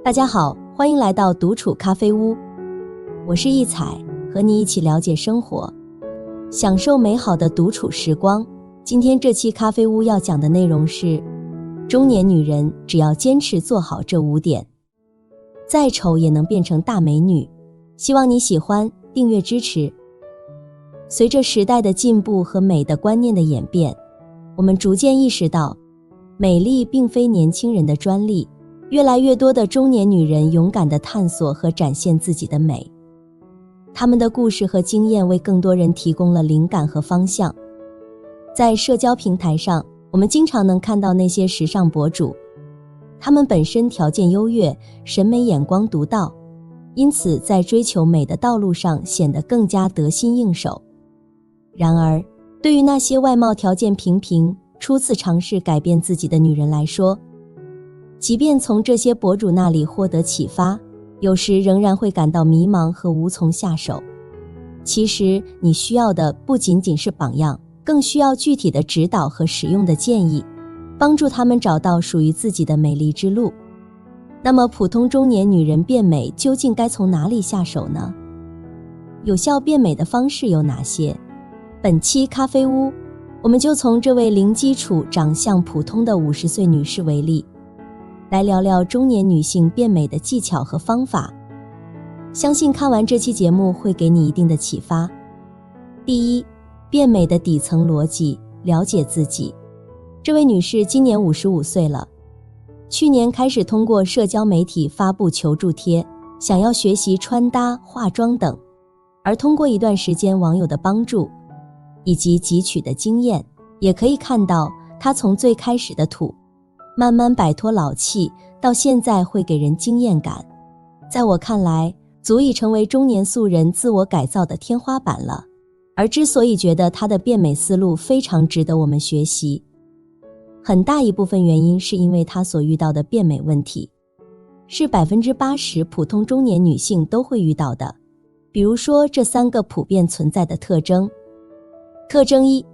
大家好，欢迎来到独处咖啡屋，我是一彩，和你一起了解生活，享受美好的独处时光。今天这期咖啡屋要讲的内容是，中年女人只要坚持做好这5点，再丑也能变成大美女。希望你喜欢，订阅支持。随着时代的进步和美的观念的演变，我们逐渐意识到，美丽并非年轻人的专利，越来越多的中年女人勇敢地探索和展现自己的美。她们的故事和经验为更多人提供了灵感和方向。在社交平台上，我们经常能看到那些时尚博主，她们本身条件优越，审美眼光独到，因此在追求美的道路上显得更加得心应手。然而，对于那些外貌条件平平，初次尝试改变自己的女人来说，即便从这些博主那里获得启发，有时仍然会感到迷茫和无从下手。其实你需要的不仅仅是榜样，更需要具体的指导和实用的建议，帮助她们找到属于自己的美丽之路。那么普通中年女人变美究竟该从哪里下手呢？有效变美的方式有哪些？本期咖啡屋，我们就从这位零基础、长相普通的50岁女士为例，来聊聊中年女性变美的技巧和方法。相信看完这期节目会给你一定的启发。第一，变美的底层逻辑，了解自己。这位女士今年55岁了，去年开始通过社交媒体发布求助贴，想要学习穿搭、化妆等，而通过一段时间网友的帮助以及汲取的经验，也可以看到她从最开始的土，慢慢摆脱老气，到现在会给人惊艳感。在我看来，足以成为中年素人自我改造的天花板了。而之所以觉得她的变美思路非常值得我们学习，很大一部分原因是因为她所遇到的变美问题，是80%普通中年女性都会遇到的。比如说这3个普遍存在的特征。特征1，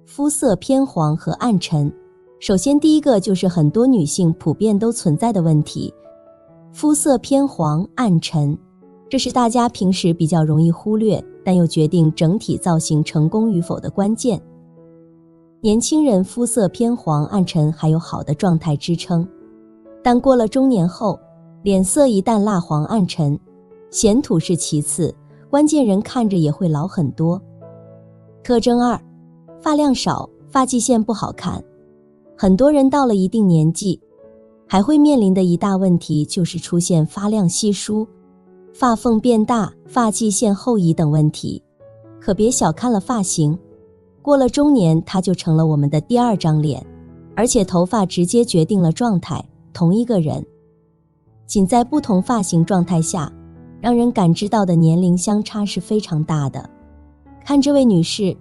肤色偏黄和暗沉。首先第一个就是很多女性普遍都存在的问题，肤色偏黄、暗沉，这是大家平时比较容易忽略，但又决定整体造型成功与否的关键。年轻人肤色偏黄、暗沉还有好的状态支撑，但过了中年后，脸色一旦蜡黄暗沉，显土是其次，关键人看着也会老很多。特征2，发量少，发际线不好看。很多人到了一定年纪，还会面临的一大问题就是出现发量稀疏、发缝变大、发际线后移等问题。可别小看了发型，过了中年它就成了我们的第2张脸，而且头发直接决定了状态。同一个人，仅在不同发型状态下，让人感知到的年龄相差是非常大的。看这位女士，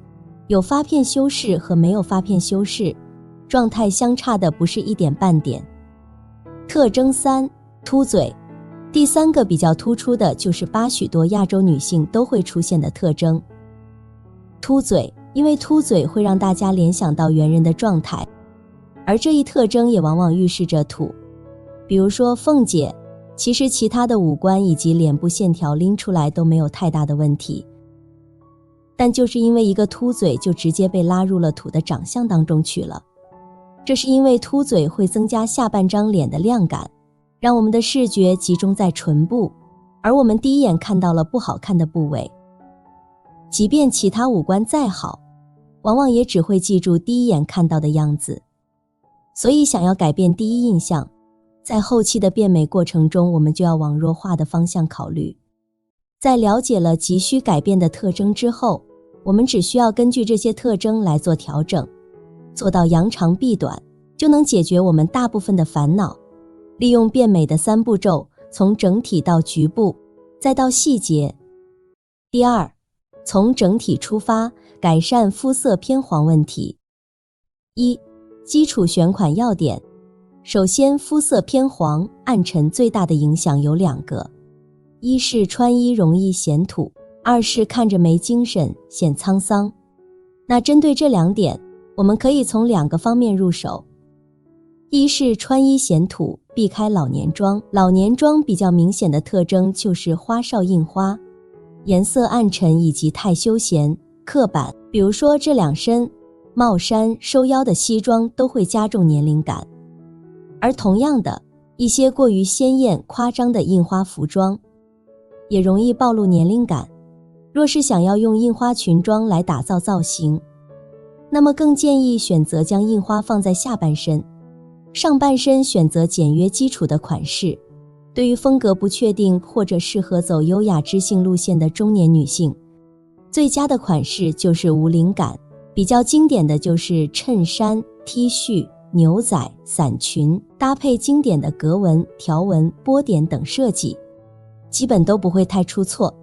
有发片修饰和没有发片修饰，状态相差的不是一点半点。特征3，凸嘴。第3个比较突出的就是许多亚洲女性都会出现的特征。凸嘴，因为凸嘴会让大家联想到猿人的状态，而这一特征也往往预示着土。比如说凤姐，其实其他的五官以及脸部线条拎出来都没有太大的问题，但就是因为一个凸嘴就直接被拉入了土的长相当中去了。这是因为凸嘴会增加下半张脸的亮感，让我们的视觉集中在唇部，而我们第一眼看到了不好看的部位。即便其他五官再好，往往也只会记住第一眼看到的样子。所以想要改变第一印象，在后期的变美过程中，我们就要往弱化的方向考虑。在了解了急需改变的特征之后，我们只需要根据这些特征来做调整，做到扬长避短，就能解决我们大部分的烦恼。利用变美的3步骤，从整体到局部，再到细节。第2，从整体出发，改善肤色偏黄问题。1，基础选款要点。首先，肤色偏黄、暗沉最大的影响有2个，一是穿衣容易显土，2是看着没精神，显沧桑。那针对这2点，我们可以从2个方面入手。一是穿衣显土，避开老年妆。老年妆比较明显的特征就是花哨印花、颜色暗沉以及太休闲、刻板。比如说这两身帽衫、收腰的西装都会加重年龄感。而同样的，一些过于鲜艳、夸张的印花服装，也容易暴露年龄感。若是想要用印花裙装来打造造型，那么更建议选择将印花放在下半身，上半身选择简约基础的款式。对于风格不确定或者适合走优雅知性路线的中年女性，最佳的款式就是无领感。比较经典的就是衬衫、T 恤、牛仔、伞裙，搭配经典的格纹、条纹、波点等设计，基本都不会太出错。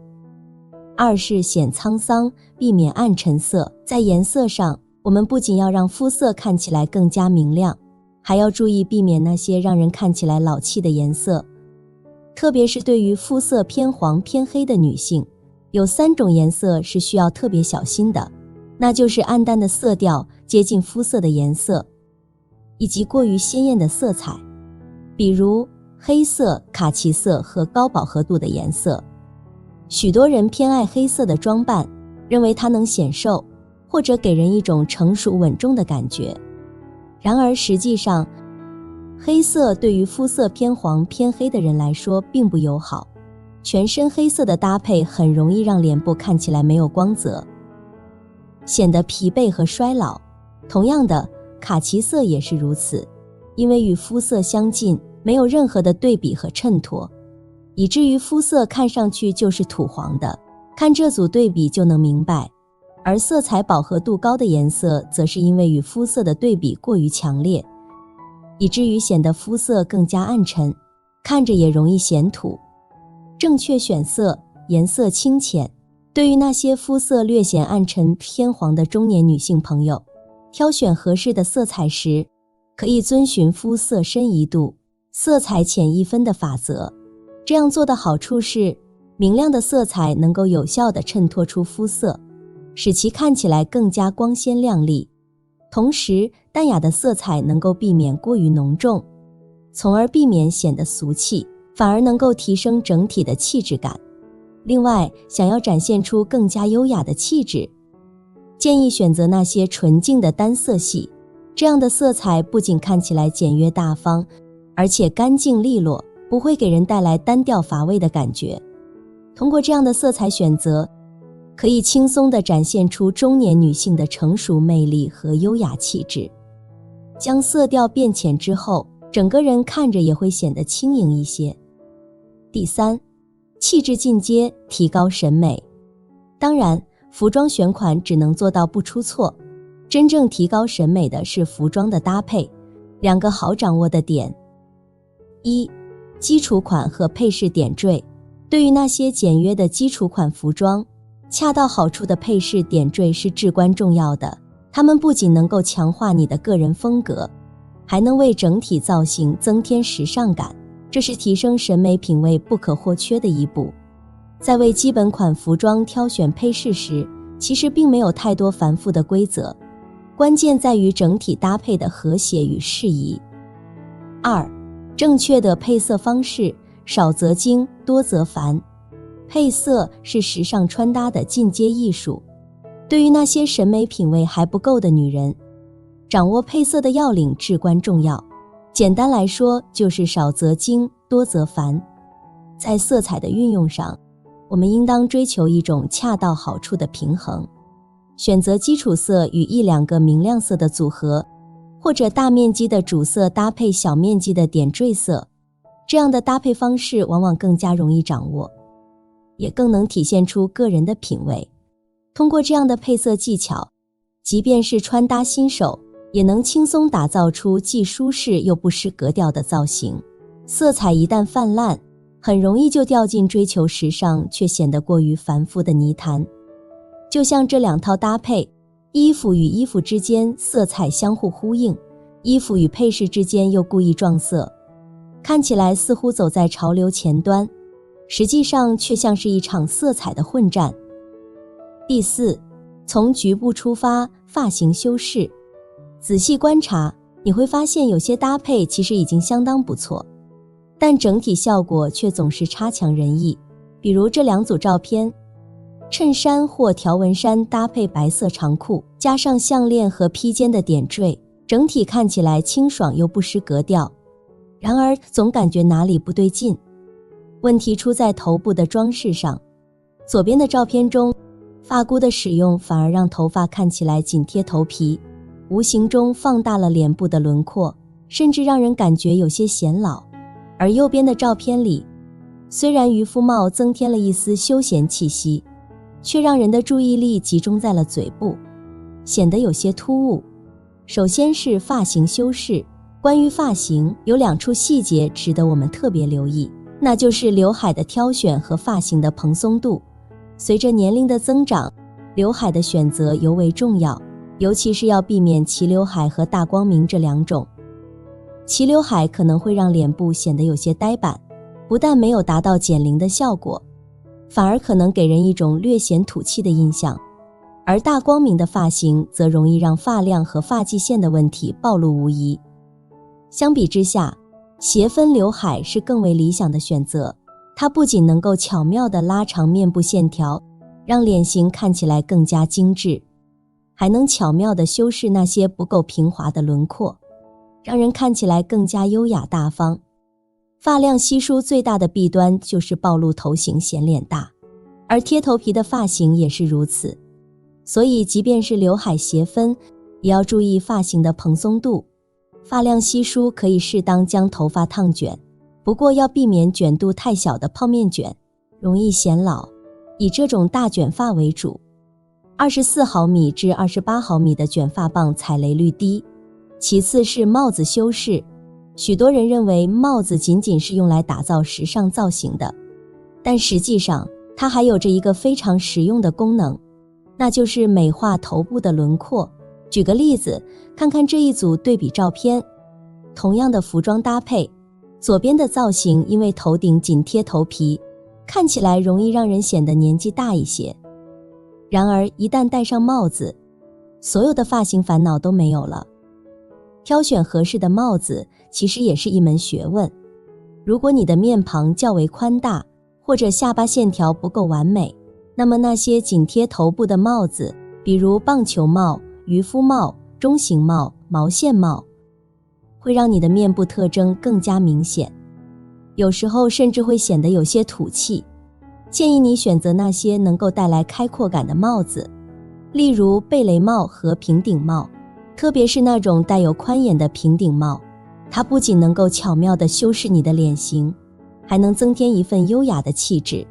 二是显沧桑，避免暗沉色。在颜色上，我们不仅要让肤色看起来更加明亮，还要注意避免那些让人看起来老气的颜色。特别是对于肤色偏黄偏黑的女性，有3种颜色是需要特别小心的，那就是暗淡的色调、接近肤色的颜色，以及过于鲜艳的色彩，比如黑色、卡其色和高饱和度的颜色。许多人偏爱黑色的装扮，认为它能显瘦，或者给人一种成熟稳重的感觉。然而实际上，黑色对于肤色偏黄偏黑的人来说并不友好，全身黑色的搭配很容易让脸部看起来没有光泽，显得疲惫和衰老。同样的，卡其色也是如此，因为与肤色相近，没有任何的对比和衬托，以至于肤色看上去就是土黄的。看这组对比就能明白。而色彩饱和度高的颜色，则是因为与肤色的对比过于强烈，以至于显得肤色更加暗沉，看着也容易显土。正确选色，颜色清浅。对于那些肤色略显暗沉偏黄的中年女性朋友，挑选合适的色彩时，可以遵循肤色深1度，色彩浅1分的法则。这样做的好处是，明亮的色彩能够有效地衬托出肤色，使其看起来更加光鲜亮丽。同时，淡雅的色彩能够避免过于浓重，从而避免显得俗气，反而能够提升整体的气质感。另外，想要展现出更加优雅的气质，建议选择那些纯净的单色系，这样的色彩不仅看起来简约大方，而且干净利落，不会给人带来单调乏味的感觉。通过这样的色彩选择，可以轻松地展现出中年女性的成熟魅力和优雅气质。将色调变浅之后，整个人看着也会显得轻盈一些。第3，气质进阶，提高审美。当然，服装选款只能做到不出错，真正提高审美的是服装的搭配。2个好掌握的点：一、基础款和配饰点缀。对于那些简约的基础款服装，恰到好处的配饰点缀是至关重要的。它们不仅能够强化你的个人风格，还能为整体造型增添时尚感，这是提升审美品味不可或缺的一步。在为基本款服装挑选配饰时，其实并没有太多繁复的规则，关键在于整体搭配的和谐与适宜。2、正确的配色方式，少则精，多则繁。配色是时尚穿搭的进阶艺术，对于那些审美品味还不够的女人，掌握配色的要领至关重要。简单来说，就是少则精，多则繁。在色彩的运用上，我们应当追求一种恰到好处的平衡，选择基础色与1-2个明亮色的组合，或者大面积的主色搭配小面积的点缀色，这样的搭配方式往往更加容易掌握，也更能体现出个人的品味。通过这样的配色技巧，即便是穿搭新手，也能轻松打造出既舒适又不失格调的造型。色彩一旦泛滥，很容易就掉进追求时尚却显得过于繁复的泥潭。就像这2套搭配，衣服与衣服之间色彩相互呼应，衣服与配饰之间又故意撞色，看起来似乎走在潮流前端，实际上却像是一场色彩的混战。第4，从局部出发，发型修饰。仔细观察，你会发现有些搭配其实已经相当不错，但整体效果却总是差强人意。比如这2组照片，衬衫或条纹衫搭配白色长裤，加上项链和披肩的点缀，整体看起来清爽又不失格调。然而总感觉哪里不对劲。问题出在头部的装饰上。左边的照片中，发箍的使用反而让头发看起来紧贴头皮，无形中放大了脸部的轮廓，甚至让人感觉有些显老。而右边的照片里，虽然渔夫帽增添了一丝休闲气息，却让人的注意力集中在了嘴部，显得有些突兀。首先是发型修饰，关于发型，有2处细节值得我们特别留意，那就是刘海的挑选和发型的蓬松度。随着年龄的增长，刘海的选择尤为重要，尤其是要避免齐刘海和大光明这2种。齐刘海可能会让脸部显得有些呆板，不但没有达到减龄的效果，反而可能给人一种略显土气的印象。而大光明的发型则容易让发量和发际线的问题暴露无遗。相比之下，斜分刘海是更为理想的选择，它不仅能够巧妙地拉长面部线条，让脸型看起来更加精致，还能巧妙地修饰那些不够平滑的轮廓，让人看起来更加优雅大方。发量稀疏最大的弊端就是暴露头型显脸大，而贴头皮的发型也是如此。所以即便是刘海斜分，也要注意发型的蓬松度。发量稀疏可以适当将头发烫卷，不过要避免卷度太小的泡面卷，容易显老，以这种大卷发为主。24毫米至28毫米的卷发棒踩雷率低。其次是帽子修饰，许多人认为帽子仅仅是用来打造时尚造型的，但实际上它还有着一个非常实用的功能，那就是美化头部的轮廓。举个例子，看看这一组对比照片，同样的服装搭配，左边的造型因为头顶紧贴头皮，看起来容易让人显得年纪大一些。然而一旦戴上帽子，所有的发型烦恼都没有了。挑选合适的帽子其实也是一门学问。如果你的面庞较为宽大，或者下巴线条不够完美，那么那些紧贴头部的帽子，比如棒球帽、渔夫帽、中型帽、毛线帽，会让你的面部特征更加明显，有时候甚至会显得有些土气。建议你选择那些能够带来开阔感的帽子，例如贝雷帽和平顶帽，特别是那种带有宽檐的平顶帽，它不仅能够巧妙地修饰你的脸型，还能增添一份优雅的气质。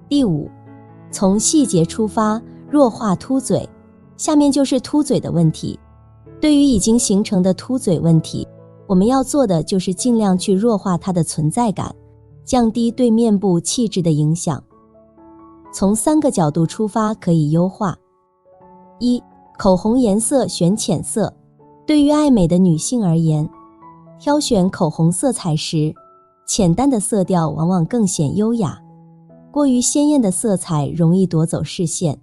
第5，从细节出发，弱化凸嘴。下面就是凸嘴的问题。对于已经形成的凸嘴问题，我们要做的就是尽量去弱化它的存在感，降低对面部气质的影响。从3个角度出发可以优化。1、口红颜色选浅色。对于爱美的女性而言，挑选口红色彩时，浅淡的色调往往更显优雅，过于鲜艳的色彩容易夺走视线，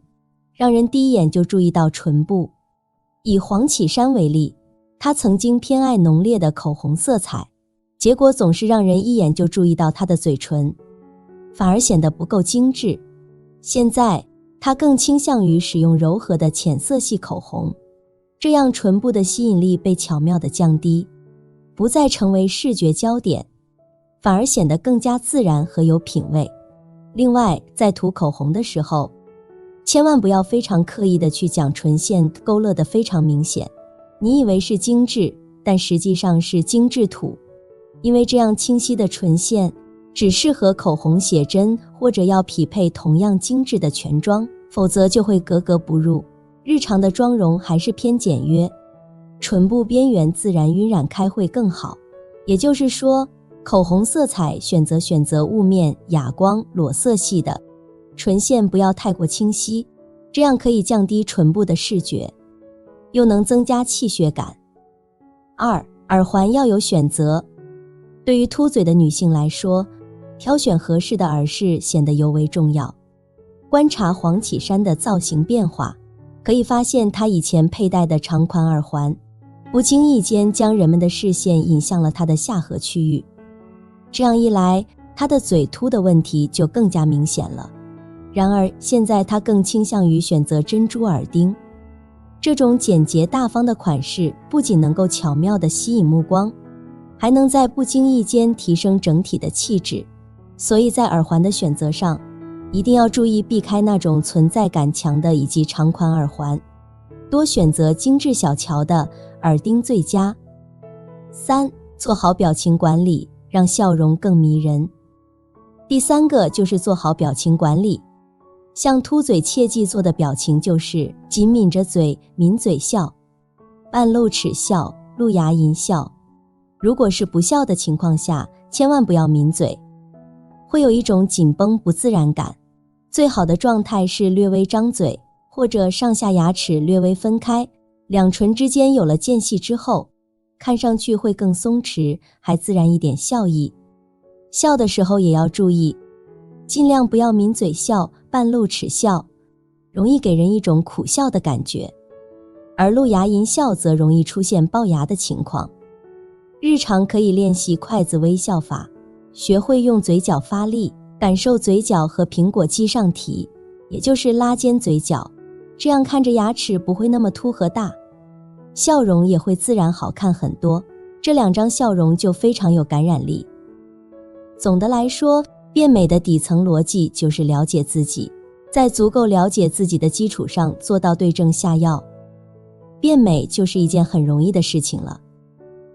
让人第一眼就注意到唇部。以黄绮珊为例，她曾经偏爱浓烈的口红色彩，结果总是让人一眼就注意到她的嘴唇，反而显得不够精致。现在，她更倾向于使用柔和的浅色系口红，这样唇部的吸引力被巧妙地降低，不再成为视觉焦点，反而显得更加自然和有品味。另外，在涂口红的时候，千万不要非常刻意地去将唇线勾勒得非常明显，你以为是精致，但实际上是精致土，因为这样清晰的唇线只适合口红写真或者要匹配同样精致的全妆，否则就会格格不入。日常的妆容还是偏简约，唇部边缘自然晕染开会更好。也就是说，口红色彩选择雾面、哑光、裸色系的，唇线不要太过清晰，这样可以降低唇部的视觉，又能增加气血感。2、耳环要有选择。对于凸嘴的女性来说，挑选合适的耳饰显得尤为重要。观察黄绮珊的造型变化，可以发现她以前佩戴的长款耳环，不经意间将人们的视线引向了他的下颌区域。这样一来，他的嘴凸的问题就更加明显了。然而现在他更倾向于选择珍珠耳钉。这种简洁大方的款式不仅能够巧妙地吸引目光，还能在不经意间提升整体的气质。所以在耳环的选择上，一定要注意避开那种存在感强的以及长款耳环，多选择精致小巧的耳钉最佳。3. 做好表情管理，让笑容更迷人。第3个就是做好表情管理。像凸嘴切忌做的表情就是紧抿着嘴，抿嘴笑，半露齿笑，露牙龈笑。如果是不笑的情况下，千万不要抿嘴，会有一种紧绷不自然感。最好的状态是略微张嘴，或者上下牙齿略微分开，两唇之间有了间隙之后，看上去会更松弛，还自然一点笑意。笑的时候也要注意，尽量不要抿嘴笑，半露齿笑，容易给人一种苦笑的感觉。而露牙龈笑则容易出现龅牙的情况。日常可以练习筷子微笑法，学会用嘴角发力，感受嘴角和苹果肌上提，也就是拉尖嘴角，这样看着牙齿不会那么凸和大，笑容也会自然好看很多。这2张笑容就非常有感染力。总的来说，变美的底层逻辑就是了解自己，在足够了解自己的基础上做到对症下药，变美就是一件很容易的事情了。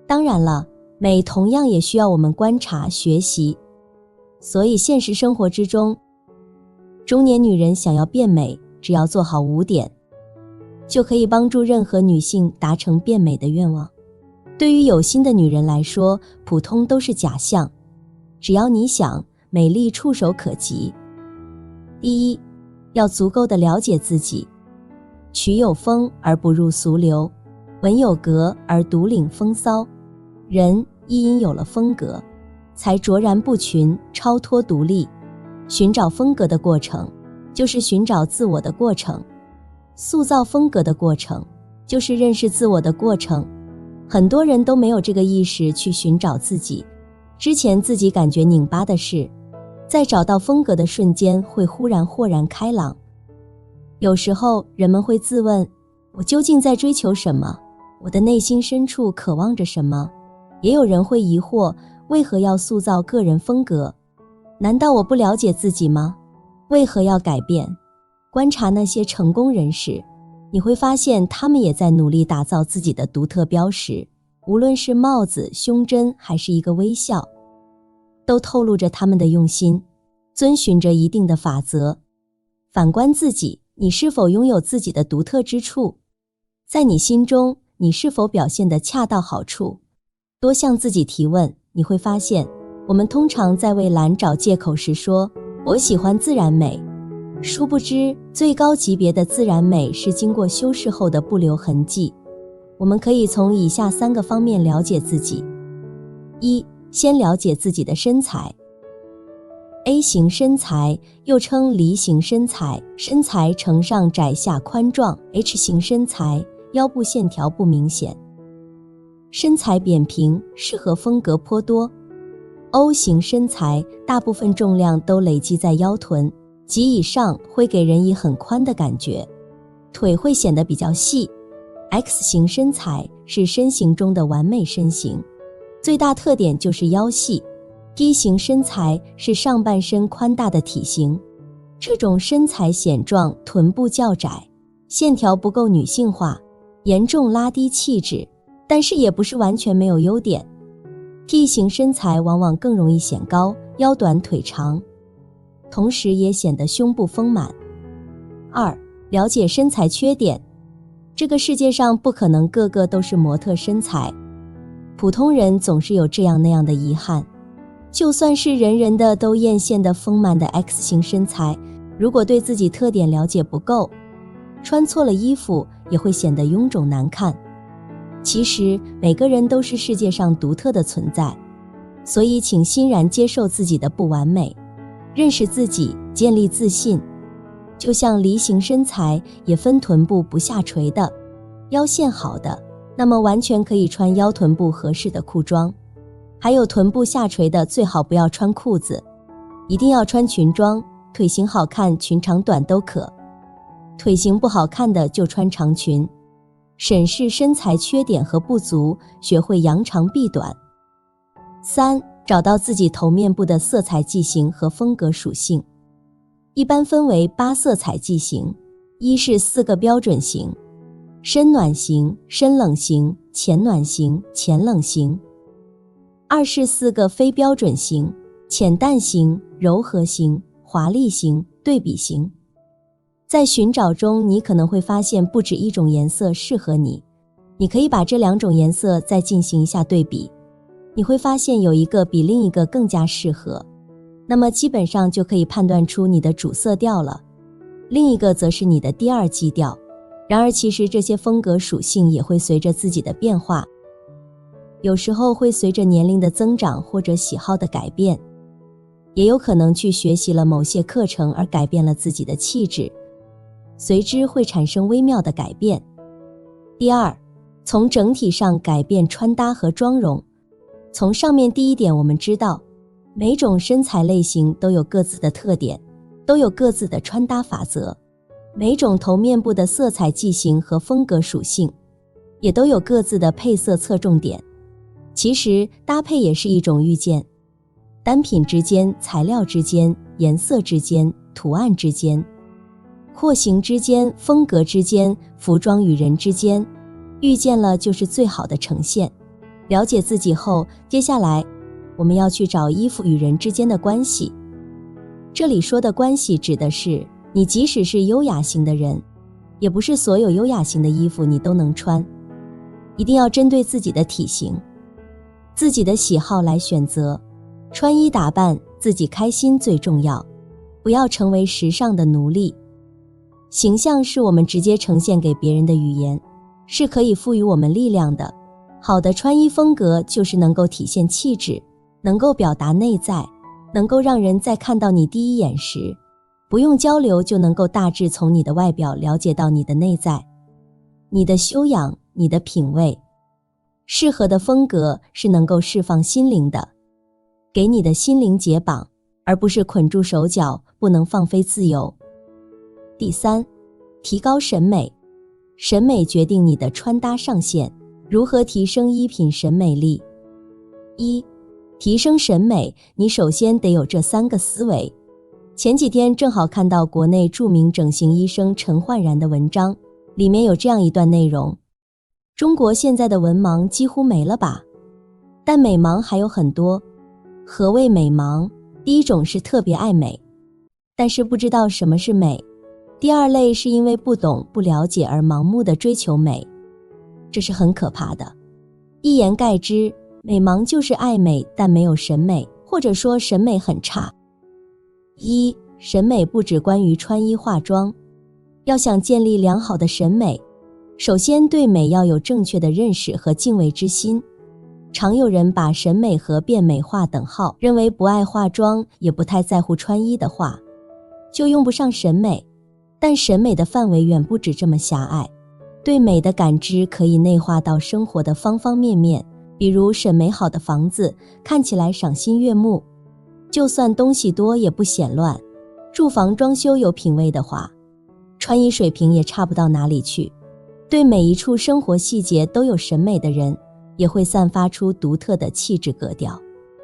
当然了，美同样也需要我们观察学习。所以现实生活之中，中年女人想要变美，只要做好5点，就可以帮助任何女性达成变美的愿望。对于有心的女人来说，普通都是假象，只要你想，美丽触手可及。第一，要足够的了解自己，曲有风而不入俗流，文有格而独领风骚。人亦因有了风格，才卓然不群，超脱独立。寻找风格的过程，就是寻找自我的过程；塑造风格的过程，就是认识自我的过程。很多人都没有这个意识去寻找自己，之前自己感觉拧巴的事，在找到风格的瞬间会忽然豁然开朗。有时候人们会自问，我究竟在追求什么？我的内心深处渴望着什么？也有人会疑惑，为何要塑造个人风格？难道我不了解自己吗？为何要改变？观察那些成功人士，你会发现他们也在努力打造自己的独特标识，无论是帽子、胸针还是一个微笑，都透露着他们的用心，遵循着一定的法则。反观自己，你是否拥有自己的独特之处？在你心中，你是否表现得恰到好处？多向自己提问，你会发现，我们通常在为懒找借口时说，我喜欢自然美。殊不知，最高级别的自然美是经过修饰后的不留痕迹。我们可以从以下3个方面了解自己。1. 先了解自己的身材。A 型身材又称梨形身材，身材呈上窄下宽壮。H 型身材，腰部线条不明显，身材扁平，适合风格颇多。O 型身材，大部分重量都累积在腰臀及以上，会给人以很宽的感觉，腿会显得比较细。X 型身材是身形中的完美身形，最大特点就是腰细。T 型身材是上半身宽大的体型，这种身材显壮，臀部较窄，线条不够女性化，严重拉低气质，但是也不是完全没有优点。T 型身材往往更容易显高，腰短腿长，同时也显得胸部丰满。2. 了解身材缺点。这个世界上不可能个个都是模特身材，普通人总是有这样那样的遗憾。就算是人人的都艳羡的丰满的 X 型身材，如果对自己特点了解不够，穿错了衣服也会显得臃肿难看。其实每个人都是世界上独特的存在，所以请欣然接受自己的不完美，认识自己，建立自信。就像梨形身材也分臀部不下垂的，腰线好的，那么完全可以穿腰臀部合适的裤装。还有臀部下垂的最好不要穿裤子，一定要穿裙装，腿型好看裙长短都可，腿型不好看的就穿长裙。审视身材缺点和不足，学会扬长避短。3. 找到自己头面部的色彩剂型和风格属性。一般分为8色彩剂型，一是4个标准型：深暖型、深冷型、浅暖型、浅冷型；二是4个非标准型：浅淡型、柔和型、华丽型、对比型。在寻找中，你可能会发现不止一种颜色适合你，你可以把这2种颜色再进行一下对比，你会发现有一个比另一个更加适合，那么基本上就可以判断出你的主色调了，另一个则是你的第二基调。然而其实这些风格属性也会随着自己的变化，有时候会随着年龄的增长或者喜好的改变，也有可能去学习了某些课程而改变了自己的气质，随之会产生微妙的改变。第二，从整体上改变穿搭和妆容。从上面第一点我们知道，每种身材类型都有各自的特点，都有各自的穿搭法则，每种头面部的色彩剂型和风格属性，也都有各自的配色侧重点。其实搭配也是一种遇见，单品之间、材料之间、颜色之间、图案之间、廓形之间、风格之间、服装与人之间，遇见了就是最好的呈现。了解自己后，接下来我们要去找衣服与人之间的关系。这里说的关系指的是，你即使是优雅型的人，也不是所有优雅型的衣服你都能穿，一定要针对自己的体型、自己的喜好来选择。穿衣打扮，自己开心最重要，不要成为时尚的奴隶。形象是我们直接呈现给别人的语言，是可以赋予我们力量的。好的穿衣风格就是能够体现气质，能够表达内在，能够让人在看到你第一眼时，不用交流就能够大致从你的外表了解到你的内在，你的修养，你的品味。适合的风格是能够释放心灵的，给你的心灵解绑，而不是捆住手脚，不能放飞自由。第三，提高审美。审美决定你的穿搭上限。如何提升衣品审美力？一，提升审美，你首先得有这3个思维。前几天正好看到国内著名整形医生陈焕然的文章，里面有这样一段内容：中国现在的文盲几乎没了吧？但美盲还有很多。何谓美盲？第一种是特别爱美，但是不知道什么是美；第二类是因为不懂不了解而盲目的追求美，这是很可怕的。一言概之，美盲就是爱美但没有审美，或者说审美很差。一，审美不只关于穿衣化妆，要想建立良好的审美，首先对美要有正确的认识和敬畏之心。常有人把审美和变美划等号，认为不爱化妆也不太在乎穿衣的话，就用不上审美。但审美的范围远不止这么狭隘，对美的感知可以内化到生活的方方面面，比如审美好的房子看起来赏心悦目，就算东西多也不显乱，住房装修有品位的话，穿衣水平也差不到哪里去。对每一处生活细节都有审美的人，也会散发出独特的气质格调。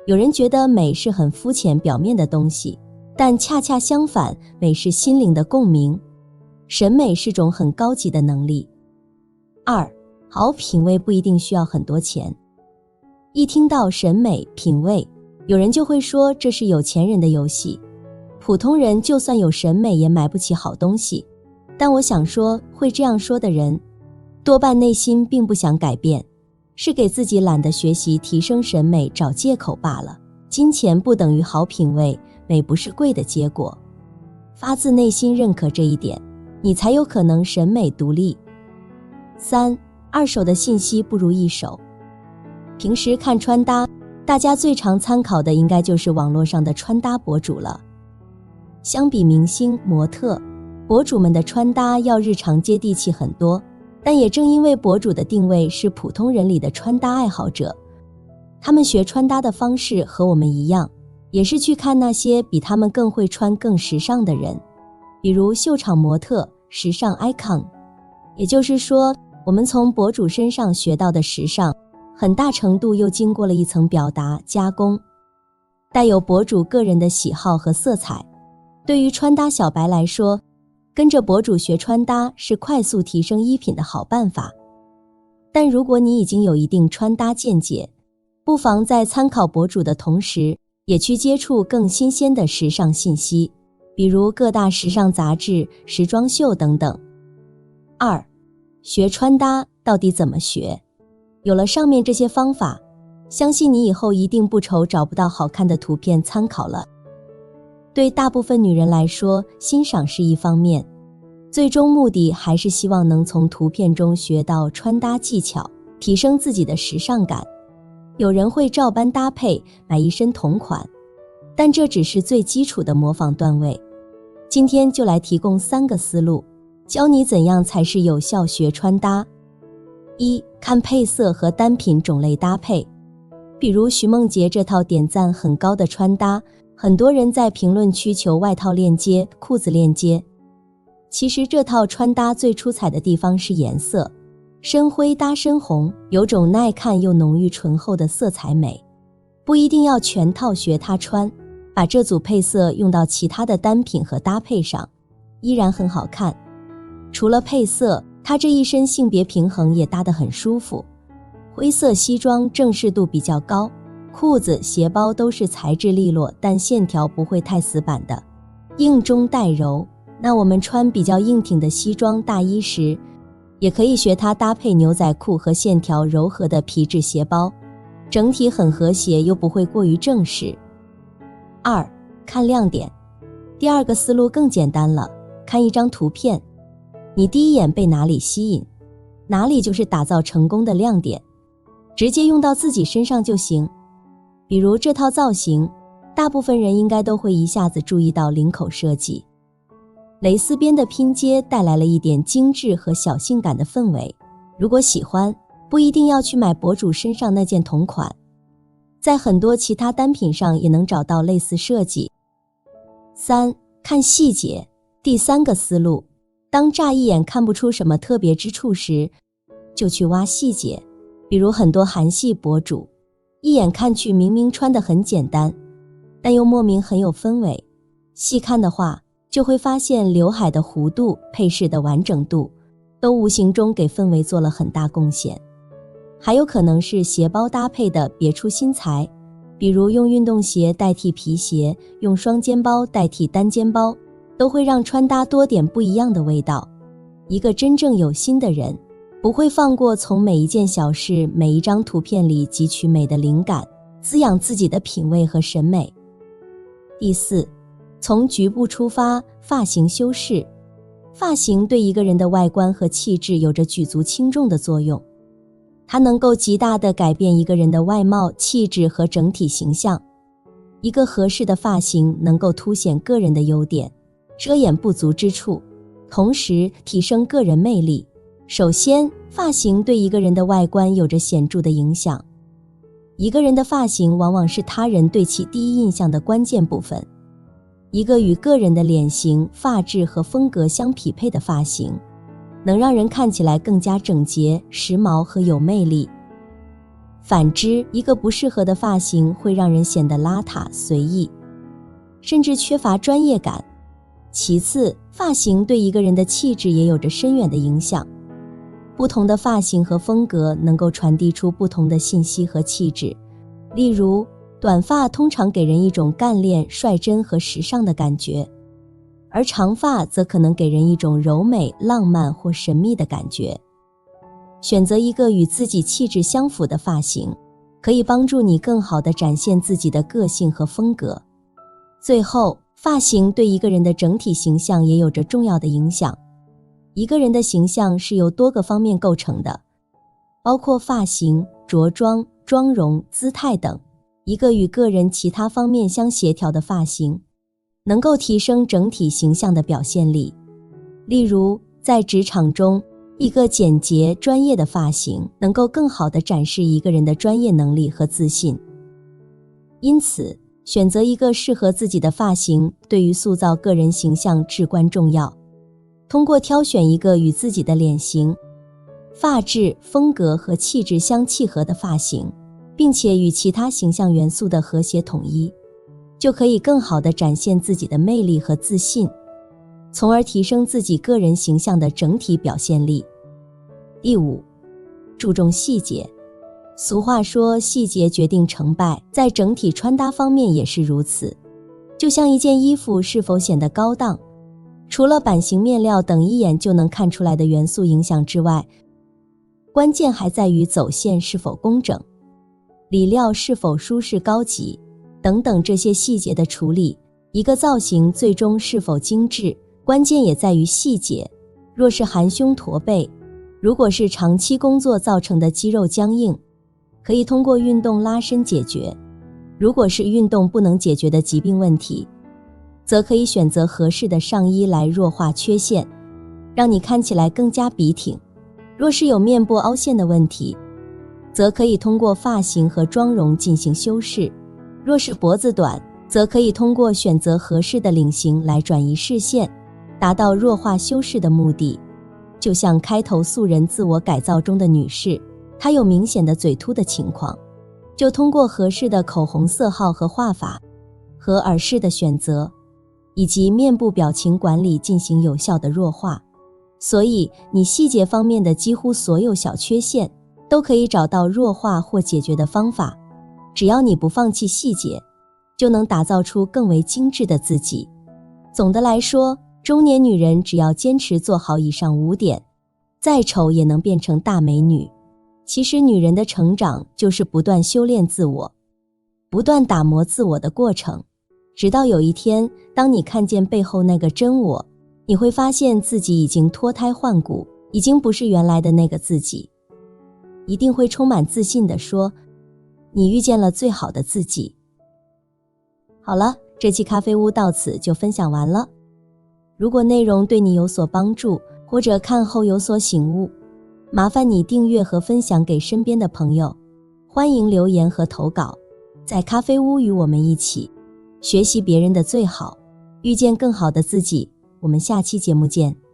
有人觉得美是很肤浅表面的东西，但恰恰相反，美是心灵的共鸣。审美是种很高级的能力。二，好品味不一定需要很多钱。一听到审美、品味，有人就会说这是有钱人的游戏，普通人就算有审美也买不起好东西。但我想说，会这样说的人，多半内心并不想改变，是给自己懒得学习提升审美找借口罢了。金钱不等于好品味，美不是贵的结果。发自内心认可这一点，你才有可能审美独立。三，二手的信息不如一手。平时看穿搭，大家最常参考的应该就是网络上的穿搭博主了。相比明星、模特，博主们的穿搭要日常接地气很多，但也正因为博主的定位是普通人里的穿搭爱好者，他们学穿搭的方式和我们一样，也是去看那些比他们更会穿、更时尚的人，比如秀场模特、时尚 icon。 也就是说，我们从博主身上学到的时尚，很大程度又经过了一层表达加工，带有博主个人的喜好和色彩。对于穿搭小白来说，跟着博主学穿搭是快速提升衣品的好办法。但如果你已经有一定穿搭见解，不妨在参考博主的同时，也去接触更新鲜的时尚信息，比如各大时尚杂志、时装秀等等。2. 学穿搭到底怎么学？有了上面这些方法，相信你以后一定不愁找不到好看的图片参考了。对大部分女人来说，欣赏是一方面，最终目的还是希望能从图片中学到穿搭技巧，提升自己的时尚感。有人会照搬搭配，买一身同款，但这只是最基础的模仿段位。今天就来提供3个思路，教你怎样才是有效学穿搭。1. 看配色和单品种类搭配。比如徐梦洁这套点赞很高的穿搭，很多人在评论区求外套链接、裤子链接。其实这套穿搭最出彩的地方是颜色，深灰搭深红，有种耐看又浓郁醇厚的色彩美。不一定要全套学它穿，把这组配色用到其他的单品和搭配上，依然很好看。除了配色，它这一身性别平衡也搭得很舒服。灰色西装正式度比较高，裤子、鞋包都是材质利落，但线条不会太死板的，硬中带柔。那我们穿比较硬挺的西装大衣时，也可以学它搭配牛仔裤和线条柔和的皮质鞋包，整体很和谐又不会过于正式。2. 看亮点。第2个思路更简单了，看一张图片，你第一眼被哪里吸引，哪里就是打造成功的亮点，直接用到自己身上就行。比如这套造型，大部分人应该都会一下子注意到领口设计，蕾丝边的拼接带来了一点精致和小性感的氛围。如果喜欢，不一定要去买博主身上那件同款，在很多其他单品上也能找到类似设计。3. 看细节。第3个思路，当乍一眼看不出什么特别之处时，就去挖细节。比如很多韩系博主，一眼看去明明穿得很简单，但又莫名很有氛围。细看的话，就会发现刘海的弧度、配饰的完整度，都无形中给氛围做了很大贡献。还有可能是鞋包搭配的别出心裁，比如用运动鞋代替皮鞋，用双肩包代替单肩包，都会让穿搭多点不一样的味道。一个真正有心的人，不会放过从每一件小事、每一张图片里汲取美的灵感，滋养自己的品味和审美。第4，从局部出发，发型修饰。发型对一个人的外观和气质有着举足轻重的作用，它能够极大地改变一个人的外貌、气质和整体形象。一个合适的发型能够凸显个人的优点，遮掩不足之处，同时提升个人魅力。首先，发型对一个人的外观有着显著的影响。一个人的发型往往是他人对其第一印象的关键部分。一个与个人的脸型、发质和风格相匹配的发型，能让人看起来更加整洁、时髦和有魅力。反之，一个不适合的发型会让人显得邋遢、随意，甚至缺乏专业感。其次，发型对一个人的气质也有着深远的影响。不同的发型和风格能够传递出不同的信息和气质。例如，短发通常给人一种干练、率真和时尚的感觉，而长发则可能给人一种柔美、浪漫或神秘的感觉。选择一个与自己气质相符的发型，可以帮助你更好地展现自己的个性和风格。最后，发型对一个人的整体形象也有着重要的影响。一个人的形象是由多个方面构成的，包括发型、着装、妆容、姿态等。一个与个人其他方面相协调的发型，能够提升整体形象的表现力。例如，在职场中，一个简洁专业的发型能够更好地展示一个人的专业能力和自信。因此，选择一个适合自己的发型对于塑造个人形象至关重要。通过挑选一个与自己的脸型、发质、风格和气质相契合的发型，并且与其他形象元素的和谐统一，就可以更好地展现自己的魅力和自信，从而提升自己个人形象的整体表现力。第五，注重细节。俗话说，细节决定成败，在整体穿搭方面也是如此。就像一件衣服是否显得高档，除了版型、面料等一眼就能看出来的元素影响之外，关键还在于走线是否工整，里料是否舒适高级等等这些细节的处理。一个造型最终是否精致，关键也在于细节。若是含胸驼背，如果是长期工作造成的肌肉僵硬，可以通过运动拉伸解决；如果是运动不能解决的疾病问题，则可以选择合适的上衣来弱化缺陷，让你看起来更加笔挺。若是有面部凹陷的问题，则可以通过发型和妆容进行修饰；若是脖子短，则可以通过选择合适的领型来转移视线，达到弱化修饰的目的。就像开头素人自我改造中的女士，她有明显的嘴凸的情况，就通过合适的口红色号和画法，和耳饰的选择，以及面部表情管理进行有效的弱化。所以你细节方面的几乎所有小缺陷都可以找到弱化或解决的方法，只要你不放弃细节，就能打造出更为精致的自己。总的来说，中年女人只要坚持做好以上5点，再丑也能变成大美女。其实女人的成长就是不断修炼自我，不断打磨自我的过程，直到有一天，当你看见背后那个真我，你会发现自己已经脱胎换骨，已经不是原来的那个自己。一定会充满自信地说，你遇见了最好的自己。好了，这期咖啡屋到此就分享完了。如果内容对你有所帮助，或者看后有所醒悟，麻烦你订阅和分享给身边的朋友。欢迎留言和投稿，在咖啡屋与我们一起学习别人的最好，遇见更好的自己。我们下期节目见。